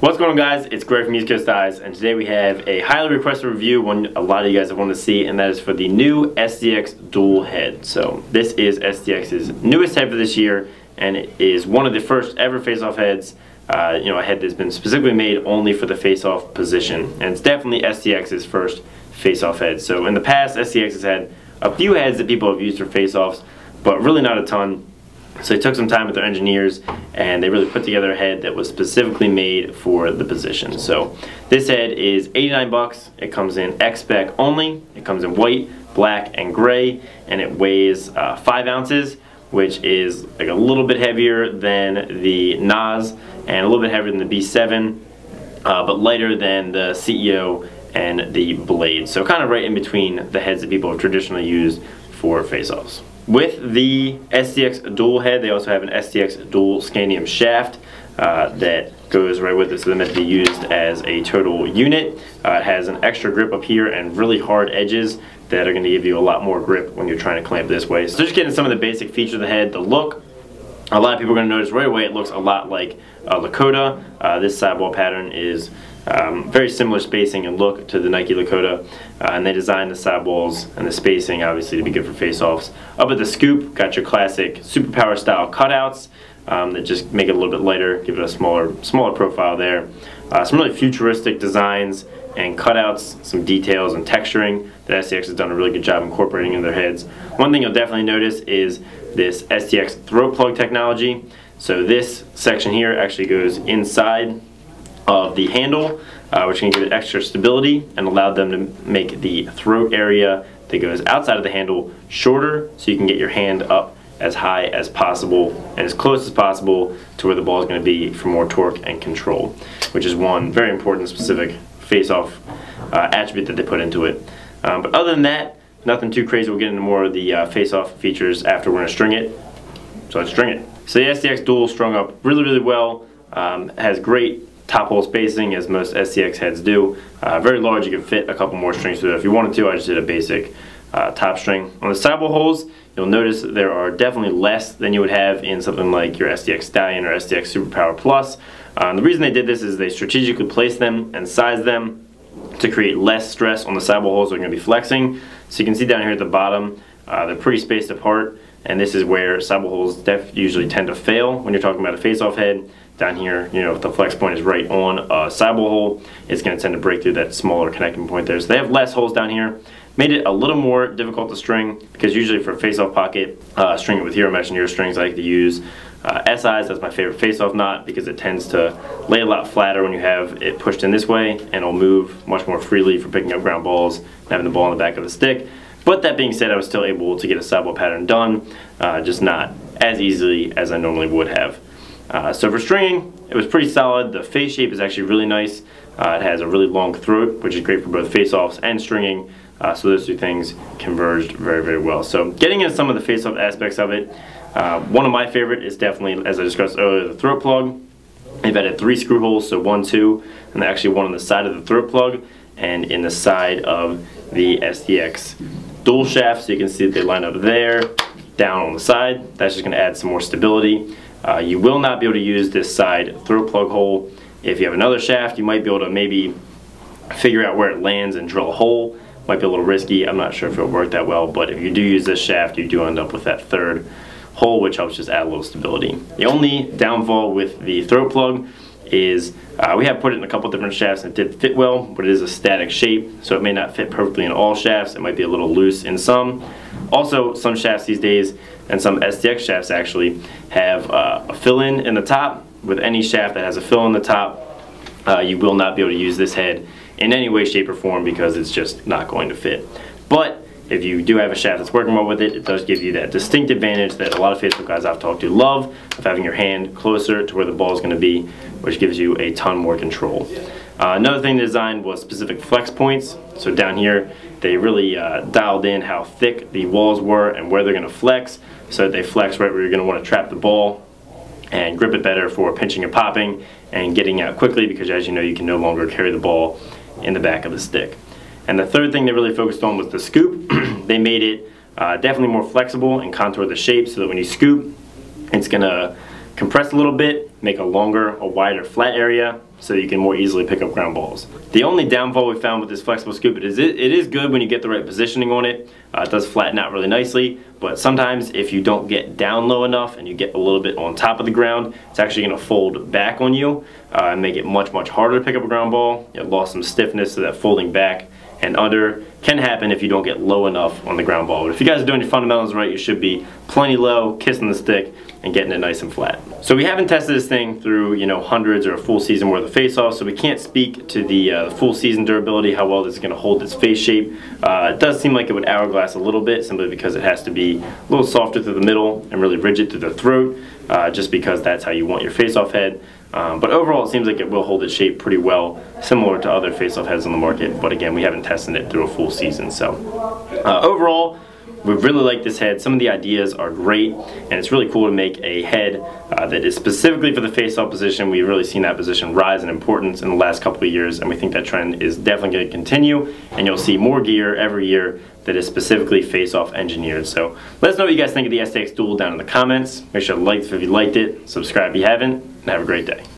What's going on, guys? It's Greg from East Coast Eyes, and today we have a highly requested review, one a lot of you guys have wanted to see, and that is for the new STX Duel head. So this is STX's newest head for this year, and it is one of the first ever face-off heads. A head that's been specifically made only for the face-off position, and it's definitely STX's first face-off head. So in the past, STX has had a few heads that people have used for face-offs, but really not a ton. So they took some time with their engineers and they really put together a head that was specifically made for the position. So this head is 89 bucks. It comes in X-Spec only. It comes in white, black, and gray, and it weighs 5 ounces, which is like a little bit heavier than the NAS and a little bit heavier than the B7, but lighter than the CEO and the Blade. So kind of right in between the heads that people have traditionally used for face-offs. With the STX Duel head, they also have an STX Duel Scandium shaft that goes right with it, so they're meant to be used as a total unit. It has an extra grip up here and really hard edges that are going to give you a lot more grip when you're trying to clamp this way. So just getting some of the basic features of the head, the look. A lot of people are going to notice right away it looks a lot like Lakota. This sidewall pattern is very similar spacing and look to the Nike Lakota, and they designed the sidewalls and the spacing obviously to be good for face-offs. Up at the scoop, got your classic superpower style cutouts that just make it a little bit lighter, give it a smaller profile there. Some really futuristic designs and cutouts, some details and texturing that STX has done a really good job incorporating in their heads. One thing you'll definitely notice is this STX throat plug technology. So this section here actually goes inside of the handle, which can give it extra stability and allow them to make the throat area that goes outside of the handle shorter, so you can get your hand up as high as possible and as close as possible to where the ball is going to be for more torque and control, which is one very important specific face-off attribute that they put into it. But other than that, nothing too crazy. We'll get into more of the face-off features after we're going to string it. So let's string it. So the STX Duel strung up really well. Has great top hole spacing, as most STX heads do. Very large. You can fit a couple more strings through it if you wanted to. I just did a basic top string. On the sidewall holes, you'll notice that there are definitely less than you would have in something like your STX Stallion or STX Superpower Plus. The reason they did this is they strategically placed them and sized them to create less stress on the sidewall holes that are going to be flexing. So you can see down here at the bottom, they're pretty spaced apart, and this is where sidewall holes usually tend to fail when you're talking about a face-off head. Down here, if the flex point is right on a sidewall hole, it's going to tend to break through that smaller connecting point there. So they have less holes down here. Made it a little more difficult to string, because usually for a face-off pocket, string it with Hero Mesh and Hero strings. I like to use SIs. That's my favorite face-off knot, because it tends to lay a lot flatter when you have it pushed in this way, and it'll move much more freely for picking up ground balls and having the ball in the back of the stick. But that being said, I was still able to get a sidewall pattern done, just not as easily as I normally would have. So for stringing, it was pretty solid. The face shape is actually really nice. It has a really long throat, which is great for both face-offs and stringing. So those two things converged very well. So getting into some of the face-off aspects of it, one of my favorite is definitely, as I discussed earlier, the throat plug. They've added 3 screw holes, so 1, 2, and actually one on the side of the throat plug and in the side of the STX Duel shaft. So you can see that they line up there, down on the side. That's just going to add some more stability. You will not be able to use this side throat plug hole. If you have another shaft, you might be able to maybe figure out where it lands and drill a hole. Might be a little risky. I'm not sure if it'll work that well, but if you do use this shaft, you do end up with that third hole, which helps just add a little stability. The only downfall with the throat plug is we have put it in a couple different shafts and it did fit well, but it is a static shape, so it may not fit perfectly in all shafts. It might be a little loose in some. Also, some shafts these days, and some STX shafts actually, have a fill-in in the top. With any shaft that has a fill in the top, you will not be able to use this head in any way, shape, or form, because it's just not going to fit. But if you do have a shaft that's working well with it, it does give you that distinct advantage that a lot of Facebook guys I've talked to love, of having your hand closer to where the ball is going to be, which gives you a ton more control. Another thing they designed was specific flex points. So down here, they really dialed in how thick the walls were and where they're going to flex, so that they flex right where you're going to want to trap the ball and grip it better for pinching and popping and getting out quickly, because as you know, you can no longer carry the ball in the back of the stick. And the third thing they really focused on was the scoop. They made it definitely more flexible and contoured the shape so that when you scoop, it's going to compress a little bit make a longer, a wider flat area so you can more easily pick up ground balls. The only downfall we found with this flexible scoop is it is good when you get the right positioning on it. It does flatten out really nicely, but sometimes if you don't get down low enough and you get a little bit on top of the ground, it's actually going to fold back on you and make it much harder to pick up a ground ball. It lost some stiffness, so that folding back and under can happen if you don't get low enough on the ground ball. But if you guys are doing your fundamentals right, you should be plenty low, kissing the stick, and getting it nice and flat. So we haven't tested this thing through, you know, hundreds or a full season worth of face-offs, so we can't speak to the full season durability, how well this is going to hold its face shape. It does seem like it would hourglass a little bit, simply because it has to be a little softer through the middle and really rigid through the throat, just because that's how you want your face-off head. But overall, it seems like it will hold its shape pretty well, similar to other face-off heads on the market. But again, we haven't tested it through a full season. So overall, we really like this head. Some of the ideas are great, and it's really cool to make a head that is specifically for the face-off position. We've really seen that position rise in importance in the last couple of years, and we think that trend is definitely going to continue, and you'll see more gear every year that is specifically face-off engineered. So let us know what you guys think of the STX Duel down in the comments. Make sure to like if you liked it, subscribe if you haven't, and have a great day.